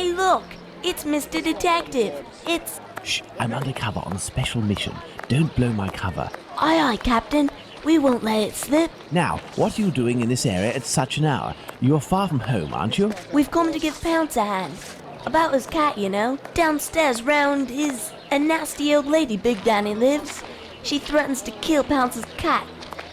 Hey, look! It's Mr. Detective. It's... Shh, I'm undercover on a special mission. Don't blow my cover. Aye, aye, Captain. We won't let it slip. Now, what are you doing in this area at such an hour? You're far from home, aren't you? We've come to give Pounce a hand. About his cat, you know. Downstairs round his... A nasty old lady Big Danny lives. She threatens to kill Pounce's cat,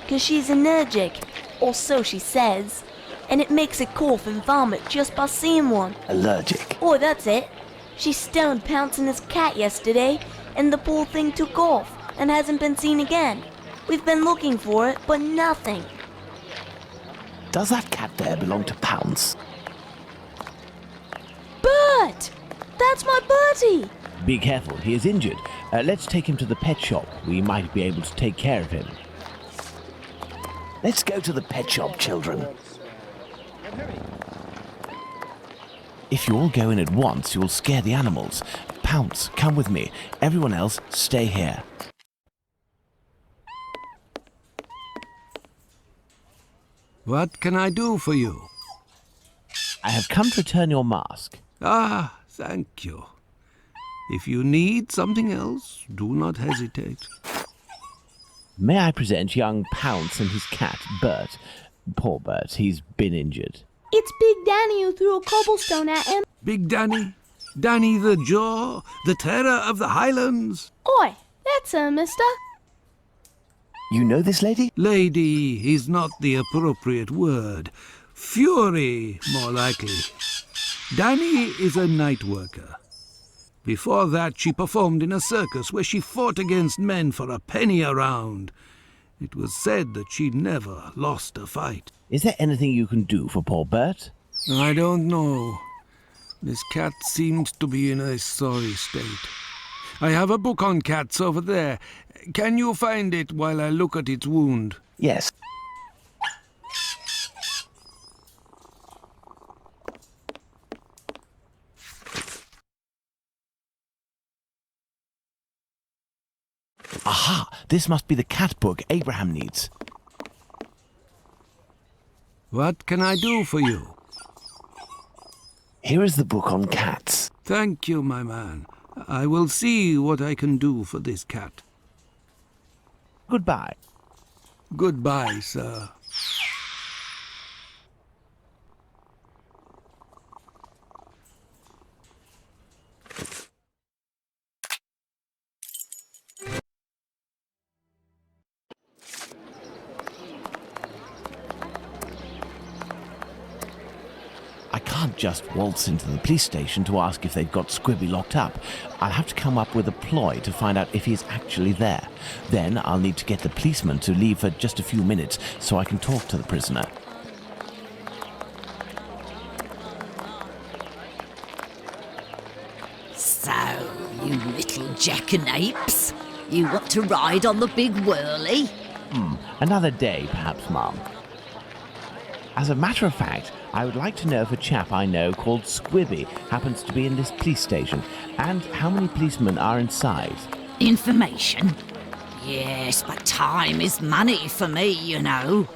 'cause she's allergic. Or so she says. And it makes it cough and vomit just by seeing one. Allergic? Oh, that's it. She stoned Pounce and his cat yesterday, and the poor thing took off and hasn't been seen again. We've been looking for it, but nothing. Does that cat there belong to Pounce? Bert! That's my Bertie! Be careful, he is injured. Let's take him to the pet shop. We might be able to take care of him. Let's go to the pet shop, children. If you all go in at once, you'll scare the animals. Pounce, come with me. Everyone else, stay here. What can I do for you? I have come to return your mask. Ah, thank you. If you need something else, do not hesitate. May I present young Pounce and his cat, Bert? Poor Bert, he's been injured. It's Big Danny who threw a cobblestone at him. Big Danny? Danny the Jaw? The terror of the Highlands? Oi, that's her, mister. You know this lady? Lady is not the appropriate word. Fury, more likely. Danny is a night worker. Before that, she performed in a circus where she fought against men for a penny a round. It was said that she never lost a fight. Is there anything you can do for poor Bert? I don't know. This cat seems to be in a sorry state. I have a book on cats over there. Can you find it while I look at its wound? Yes. Aha! This must be the cat book Abraham needs. What can I do for you? Here is the book on cats. Thank you, my man. I will see what I can do for this cat. Goodbye. Goodbye, sir. I can't just waltz into the police station to ask if they've got Squibby locked up. I'll have to come up with a ploy to find out if he's actually there. Then I'll need to get the policeman to leave for just a few minutes so I can talk to the prisoner. So, you little jackanapes, you want to ride on the big whirly? Another day, perhaps, Mum. As a matter of fact, I would like to know if a chap I know called Squibby happens to be in this police station, and how many policemen are inside. Information? Yes, but time is money for me, you know.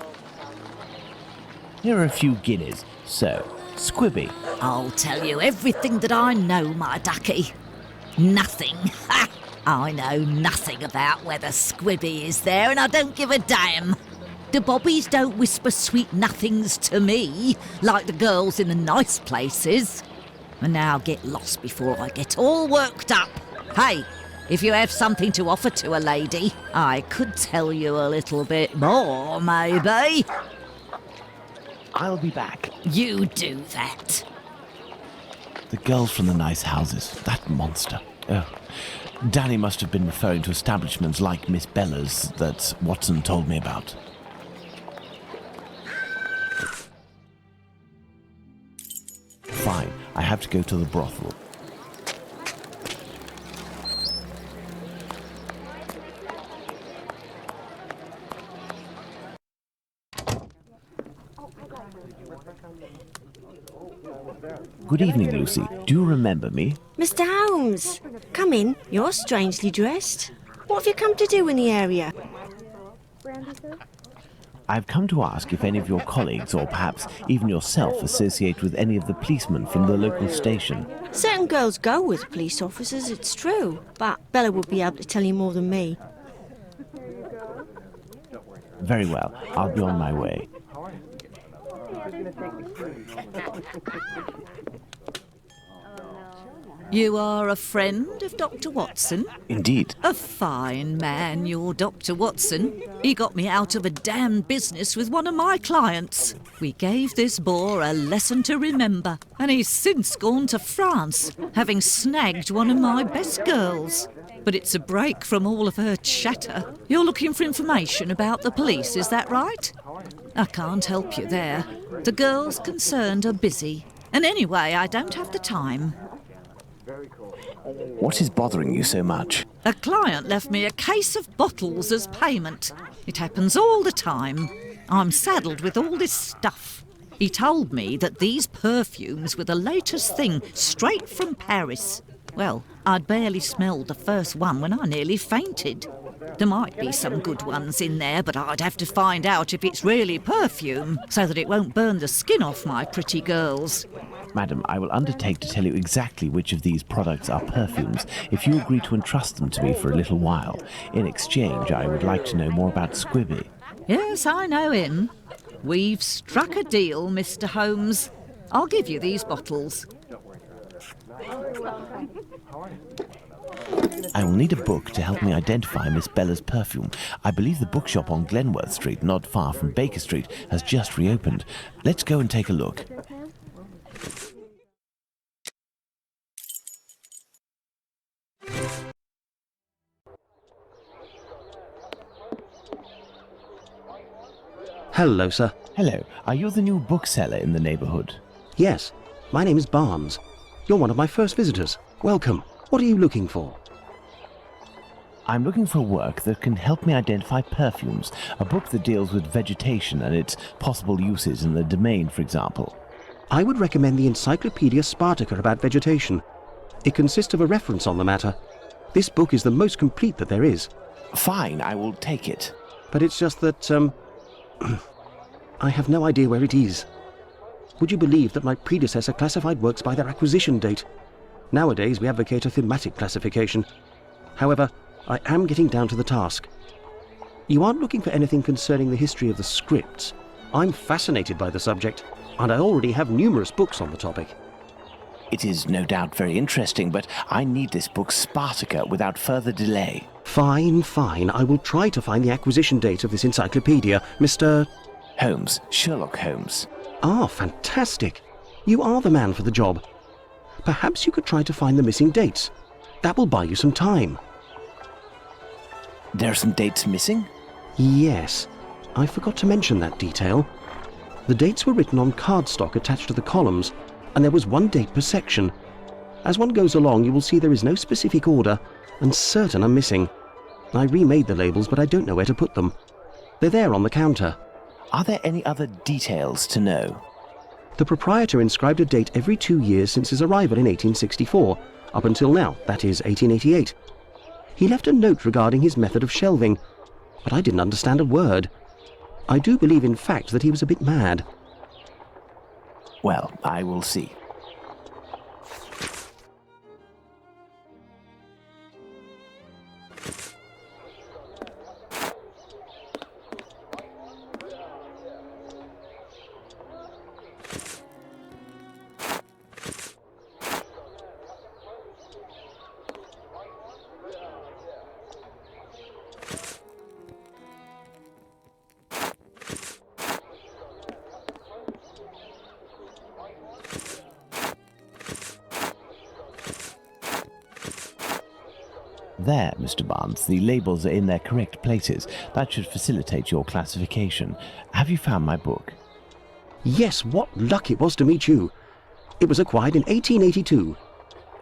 Here are a few guineas. So, Squibby. I'll tell you everything that I know, my ducky. Nothing. Ha! I know nothing about whether Squibby is there, and I don't give a damn. The bobbies don't whisper sweet nothings to me, like the girls in the nice places. And now get lost before I get all worked up. Hey, if you have something to offer to a lady, I could tell you a little bit more, maybe. I'll be back. You do that. The girls from the nice houses. That monster. Oh. Danny must have been referring to establishments like Miss Bella's that Watson told me about. Fine, I have to go to the brothel. Good evening, Lucy. Do you remember me? Mr. Holmes, come in. You're strangely dressed. What have you come to do in the area? I've come to ask if any of your colleagues, or perhaps even yourself, associate with any of the policemen from the local station. Certain girls go with police officers, it's true, but Bella would be able to tell you more than me. Very well, I'll be on my way. You are a friend of Dr. Watson? Indeed. A fine man, your Dr. Watson. He got me out of a damned business with one of my clients. We gave this boor a lesson to remember, and he's since gone to France, having snagged one of my best girls. But it's a break from all of her chatter. You're looking for information about the police, is that right? I can't help you there. The girls concerned are busy. And anyway, I don't have the time. What is bothering you so much? A client left me a case of bottles as payment. It happens all the time. I'm saddled with all this stuff. He told me that these perfumes were the latest thing, straight from Paris. Well, I'd barely smelled the first one when I nearly fainted. There might be some good ones in there, but I'd have to find out if it's really perfume, so that it won't burn the skin off my pretty girls. Madam, I will undertake to tell you exactly which of these products are perfumes if you agree to entrust them to me for a little while. In exchange, I would like to know more about Squibby. Yes, I know him. We've struck a deal, Mr. Holmes. I'll give you these bottles. I will need a book to help me identify Miss Bella's perfume. I believe the bookshop on Glenworth Street, not far from Baker Street, has just reopened. Let's go and take a look. Hello, sir. Hello, are you the new bookseller in the neighbourhood? Yes, my name is Barnes. You're one of my first visitors. Welcome. What are you looking for? I'm looking for work that can help me identify perfumes, a book that deals with vegetation and its possible uses in the domain, for example. I would recommend the Encyclopedia Spartica about vegetation. It consists of a reference on the matter. This book is the most complete that there is. Fine, I will take it. But it's just that, I have no idea where it is. Would you believe that my predecessor classified works by their acquisition date? Nowadays, we advocate a thematic classification. However, I am getting down to the task. You aren't looking for anything concerning the history of the scripts. I'm fascinated by the subject, and I already have numerous books on the topic. It is no doubt very interesting, but I need this book Spartica without further delay. Fine, fine. I will try to find the acquisition date of this encyclopedia, Mr. Holmes, Sherlock Holmes. Ah, fantastic. You are the man for the job. Perhaps you could try to find the missing dates. That will buy you some time. There are some dates missing? Yes, I forgot to mention that detail. The dates were written on cardstock attached to the columns, and there was one date per section. As one goes along, you will see there is no specific order, and certain are missing. I remade the labels, but I don't know where to put them. They're there on the counter. Are there any other details to know? The proprietor inscribed a date every 2 years since his arrival in 1864, up until now, that is 1888. He left a note regarding his method of shelving, but I didn't understand a word. I do believe, in fact, that he was a bit mad. Well, I will see. There, Mr. Barnes, the labels are in their correct places. That should facilitate your classification. Have you found my book? Yes, what luck it was to meet you. It was acquired in 1882.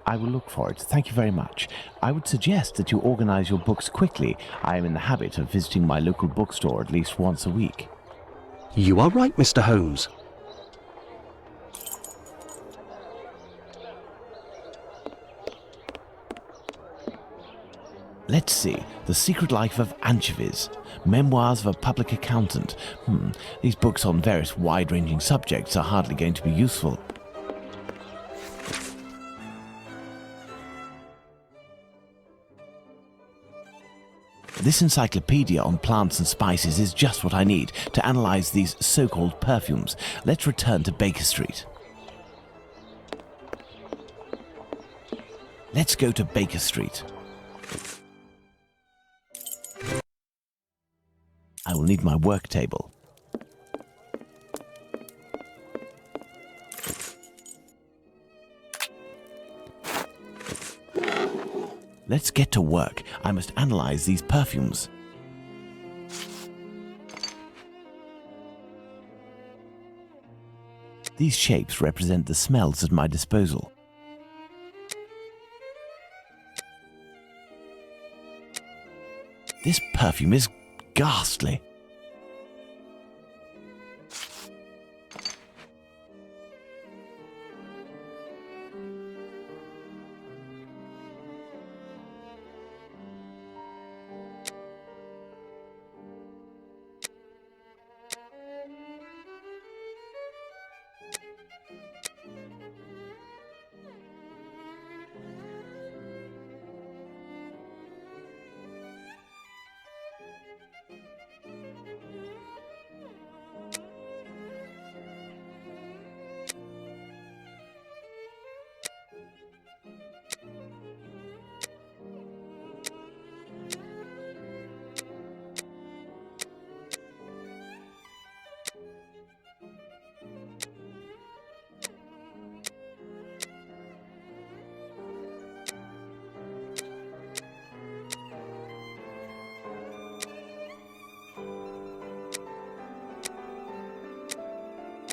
I will look for it. Thank you very much. I would suggest that you organize your books quickly. I am in the habit of visiting my local bookstore at least once a week. You are right, Mr. Holmes. Let's see. The Secret Life of Anchovies. Memoirs of a Public Accountant. These books on various wide-ranging subjects are hardly going to be useful. This encyclopedia on plants and spices is just what I need to analyze these so-called perfumes. Let's return to Baker Street. Let's go to Baker Street. I will need my work table. Let's get to work. I must analyze these perfumes. These shapes represent the smells at my disposal. This perfume is ghastly.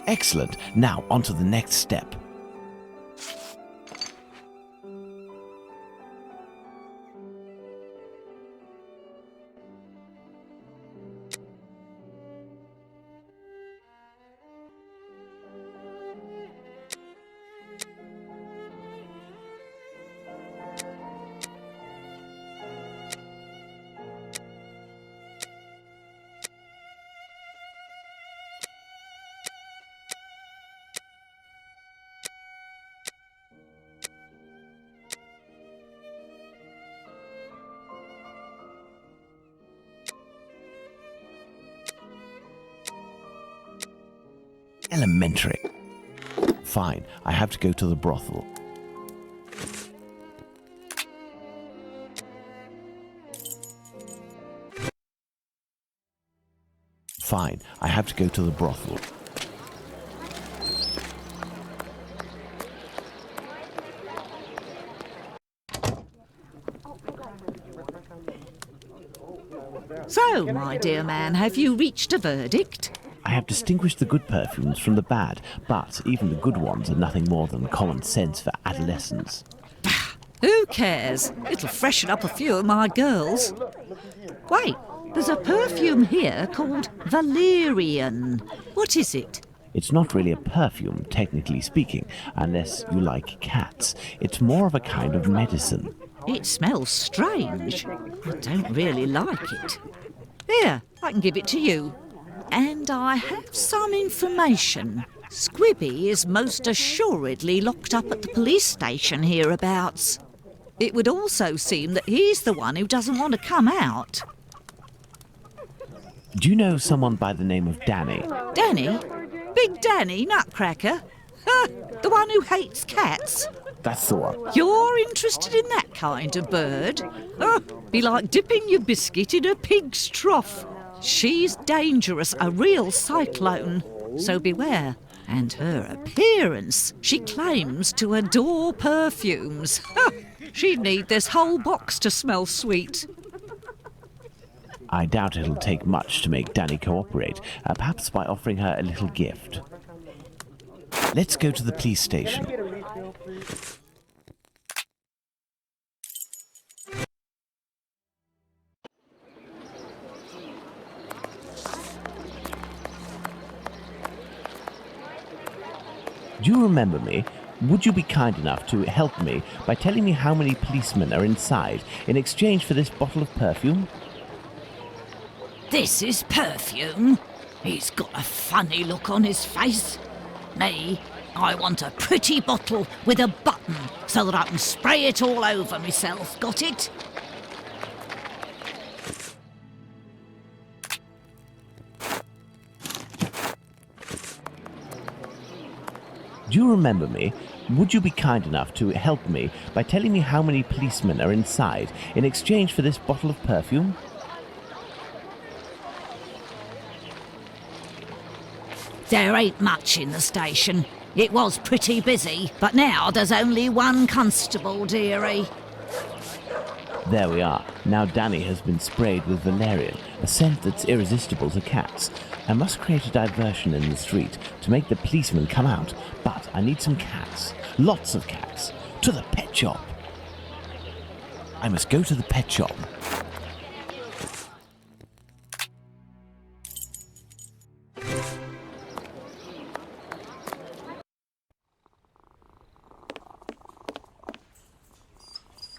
Excellent. Now, on to the next step. Elementary. Fine, I have to go to the brothel. Fine, I have to go to the brothel. So, my dear man, have you reached a verdict? I have distinguished the good perfumes from the bad, but even the good ones are nothing more than common sense for adolescents. Who cares? It'll freshen up a few of my girls. Wait, there's a perfume here called Valerian. What is it? It's not really a perfume, technically speaking, unless you like cats. It's more of a kind of medicine. It smells strange. I don't really like it. Here, I can give it to you. And I have some information. Squibby is most assuredly locked up at the police station hereabouts. It would also seem that he's the one who doesn't want to come out. Do you know someone by the name of Danny? Danny? Big Danny, Nutcracker? The one who hates cats? That's the one. You're interested in that kind of bird? Be like dipping your biscuit in a pig's trough. She's dangerous, a real cyclone, so beware. And her appearance, she claims to adore perfumes. She'd need this whole box to smell sweet. I doubt it'll take much to make Danny cooperate, perhaps by offering her a little gift. Let's go to the police station. Do you remember me? would you be kind enough to help me by telling me how many policemen are inside in exchange for this bottle of perfume? This is perfume? He's got a funny look on his face. Me, I want a pretty bottle with a button so that I can spray it all over myself. Got it? Do you remember me? Would you be kind enough to help me by telling me how many policemen are inside in exchange for this bottle of perfume? There ain't much in the station. It was pretty busy, but now there's only one constable, dearie. There we are. Now Danny has been sprayed with valerian, a scent that's irresistible to cats. I must create a diversion in the street to make the policemen come out, but I need some cats. Lots of cats. To the pet shop. I must go to the pet shop.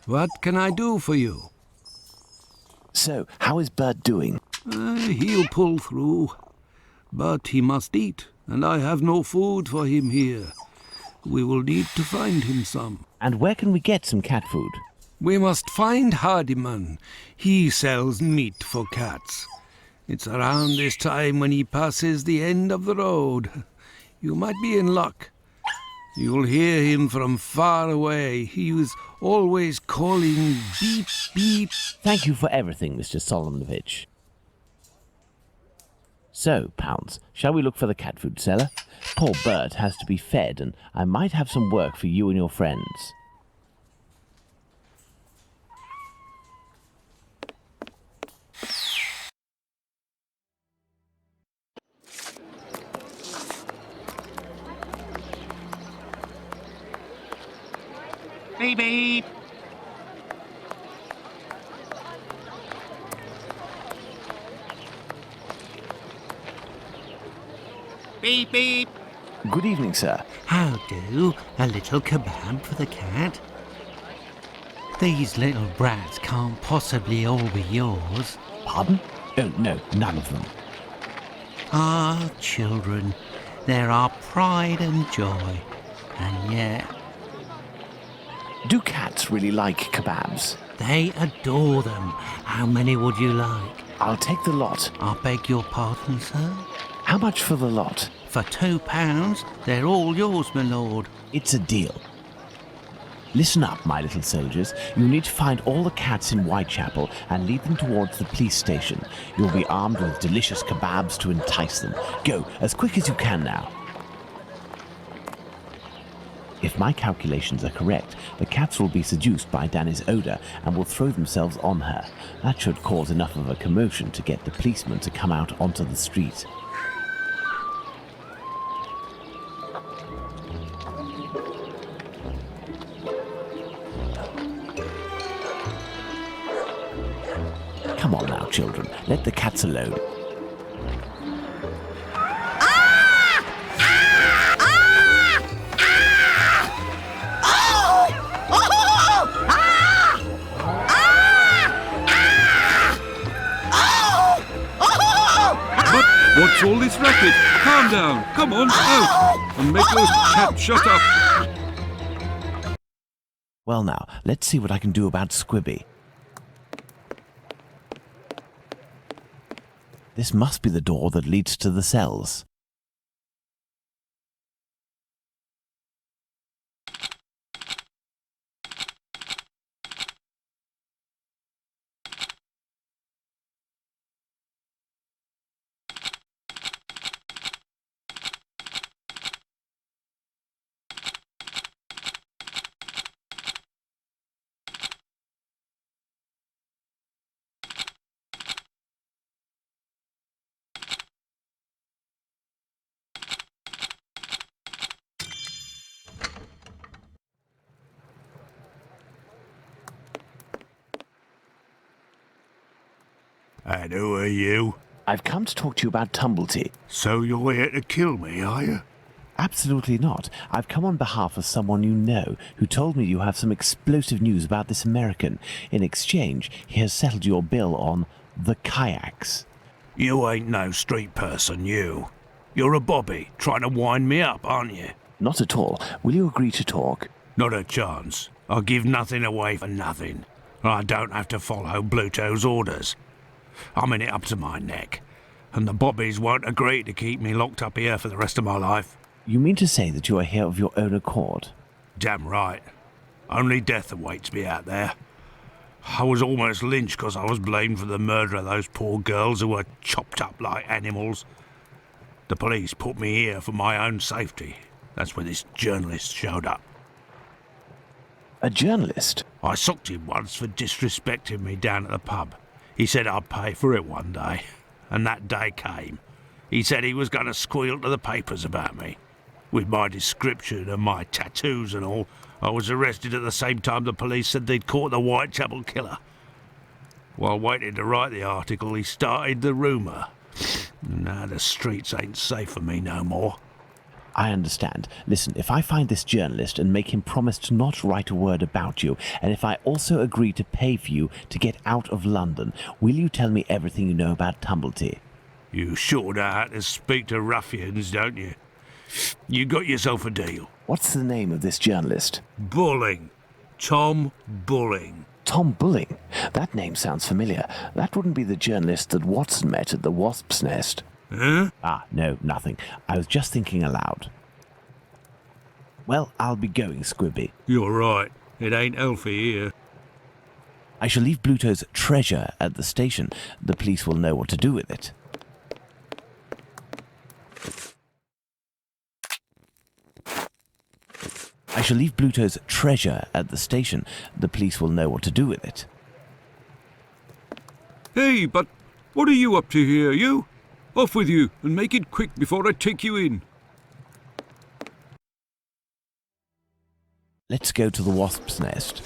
What can I do for you? So, how is Bert doing? He'll pull through. But he must eat, and I have no food for him here. We will need to find him some. And where can we get some cat food? We must find Hardiman. He sells meat for cats. It's around this time when he passes the end of the road. You might be in luck. You'll hear him from far away. He was always calling beep, beep. Thank you for everything, Mr. Solomonovich. So, Pounds, shall we look for the cat food seller? Poor Bert has to be fed, and I might have some work for you and your friends. Beep beep. Beep beep. Good evening, sir. How do? A little kebab for the cat? These little brats can't possibly all be yours. Pardon? Oh, no, none of them. Ah, children, they're our pride and joy. And yet, Do cats really like kebabs? they adore them. How many would you like? I'll take the lot. I beg your pardon, sir? How much for the lot? For £2, they're all yours, my lord. It's a deal. Listen up, my little soldiers. You need to find all the cats in Whitechapel and lead them towards the police station. You'll be armed with delicious kebabs to entice them. Go, as quick as you can now. If my calculations are correct, the cats will be seduced by Danny's odour and will throw themselves on her. That should cause enough of a commotion to get the policemen to come out onto the street. Come on now, children. Let the cats alone. What's all this racket? Calm down. Come on, out. And make those cats shut up. Well now, let's see what I can do about Squibby. This must be the door that leads to the cells. And who are you? I've come to talk to you about Tumblety. So you're here to kill me, are you? Absolutely not. I've come on behalf of someone you know, who told me you have some explosive news about this American. In exchange, he has settled your bill on the kayaks. You ain't no street person, you. You're a bobby, trying to wind me up, aren't you? Not at all. Will you agree to talk? Not a chance. I'll give nothing away for nothing. I don't have to follow Bluto's orders. I'm in it up to my neck, and the bobbies won't agree to keep me locked up here for the rest of my life. You mean to say that you are here of your own accord? Damn right. Only death awaits me out there. I was almost lynched because I was blamed for the murder of those poor girls who were chopped up like animals. The police put me here for my own safety. That's when this journalist showed up. A journalist? I socked him once for disrespecting me down at the pub. He said I'd pay for it one day, and that day came. He said he was going to squeal to the papers about me. With my description and my tattoos and all, I was arrested at the same time the police said they'd caught the Whitechapel killer. While waiting to write the article, he started the rumour. Now the streets ain't safe for me no more. I understand. Listen, if I find this journalist and make him promise to not write a word about you, and if I also agree to pay for you to get out of London, will you tell me everything you know about Tumblety? You sure know how to speak to ruffians, don't you? You got yourself a deal. What's the name of this journalist? Bulling. Tom Bulling. Tom Bulling? That name sounds familiar. That wouldn't be the journalist that Watson met at the Wasp's Nest. Huh? Ah, no, nothing. I was just thinking aloud. Well, I'll be going, Squibby. You're right. It ain't healthy here. I shall leave Bluto's treasure at the station. The police will know what to do with it. I shall leave Bluto's treasure at the station. The police will know what to do with it. Hey, but what are you up to here, you? Off with you, and make it quick before I take you in. Let's go to the Wasp's Nest.